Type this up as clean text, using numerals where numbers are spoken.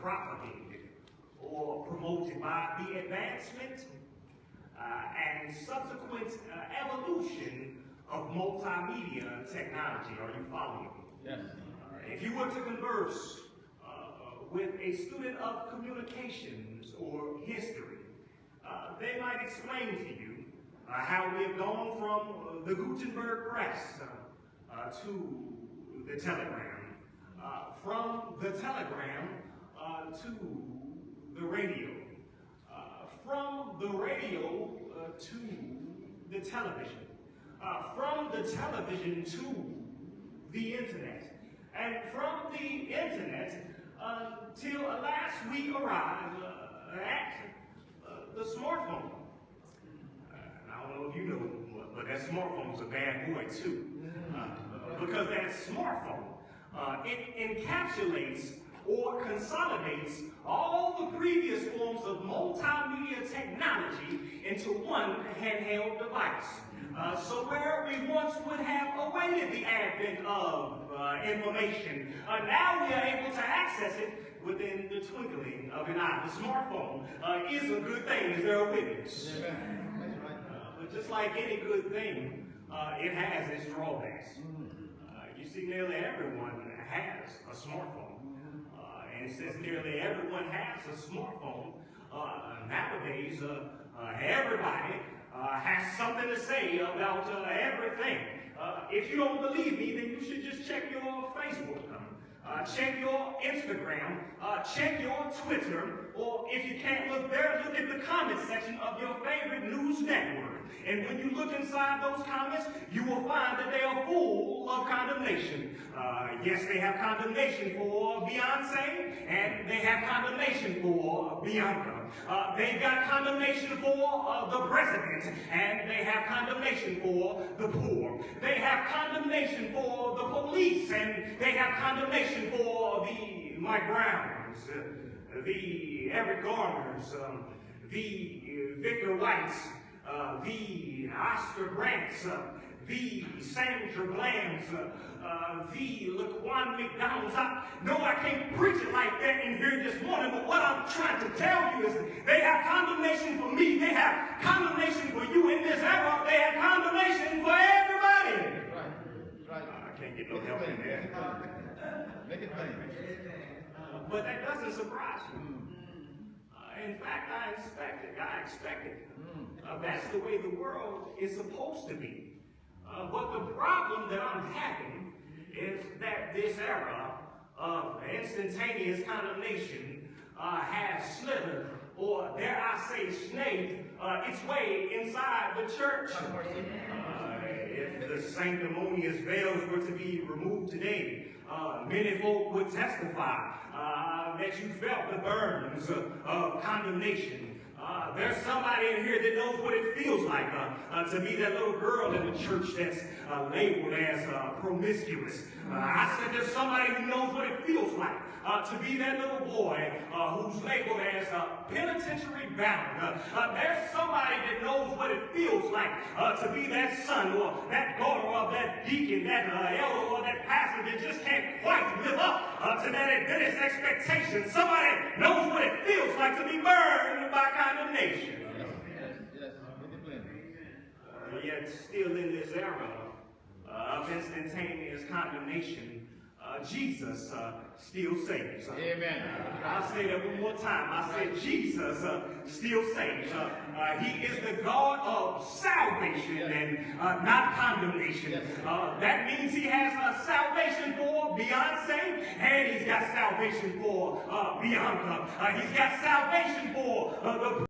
propagated or promoted by the advancement and subsequent evolution of multimedia technology. Are you following me? Yes. If you were to converse with a student of communications or history, they might explain to you how we have gone from the Gutenberg press to the telegram, from the telegram to the radio, from the radio to the television, from the television to the internet, and from the internet till last we arrived at the smartphone. I don't know if you know, but that smartphone's a bad boy too. Because that smartphone, it encapsulates or consolidates all the previous forms of multimedia technology into one handheld device. So where we once would have awaited the advent of information, now we are able to access it within the twinkling of an eye. The smartphone is a good thing. Is there a witness? But just like any good thing, it has its drawbacks. You see, nearly everyone has a smartphone. And since nearly everyone has a smartphone, nowadays everybody has something to say about everything. If you don't believe me, then you should just check your Facebook, check your Instagram, check your Twitter, or if you can't look there, look at the comment section of your favorite news network. And when you look inside those comments, you will find that they are full of condemnation. Yes, they have condemnation for Beyonce, and they have condemnation for Bianca. They've got condemnation for the president, and they have condemnation for the poor. They have condemnation for the police, and they have condemnation for the Mike Browns, the Eric Garners, the Victor Whites, the Oscar Grants, the Sandra Blands, the Laquan McDonald's. No, I can't preach it like that in here this morning, but what I'm trying to tell you is they have condemnation for me, they have condemnation for you in this era, they have condemnation for everybody. Right. I can't get no help in there. Make it plain. But that doesn't surprise me. In fact, I expect it. That's the way the world is supposed to be. But the problem that I'm having is that this era of instantaneous condemnation has slithered, or dare I say snaked, its way inside the church. If the sanctimonious veils were to be removed today, many folk would testify that you felt the burns of condemnation. There's somebody in here that knows what it feels like to be that little girl in the church that's labeled as promiscuous. I said there's somebody who knows what it feels like to be that little boy who's labeled as penitentiary bound. There's somebody that knows what it feels like to be that son or that daughter of that deacon, that elder or that pastor that just can't quite live up to that Adventist expectation. Somebody knows what it feels like to be burned by condemnation. Yes. Yet still in this era of instantaneous condemnation, Jesus still saves. Amen. I'll say that one more time. I said Jesus still saves. He is the God of salvation and not condemnation. That means he has salvation for Beyonce, and he's got salvation for Bianca. He's got salvation for the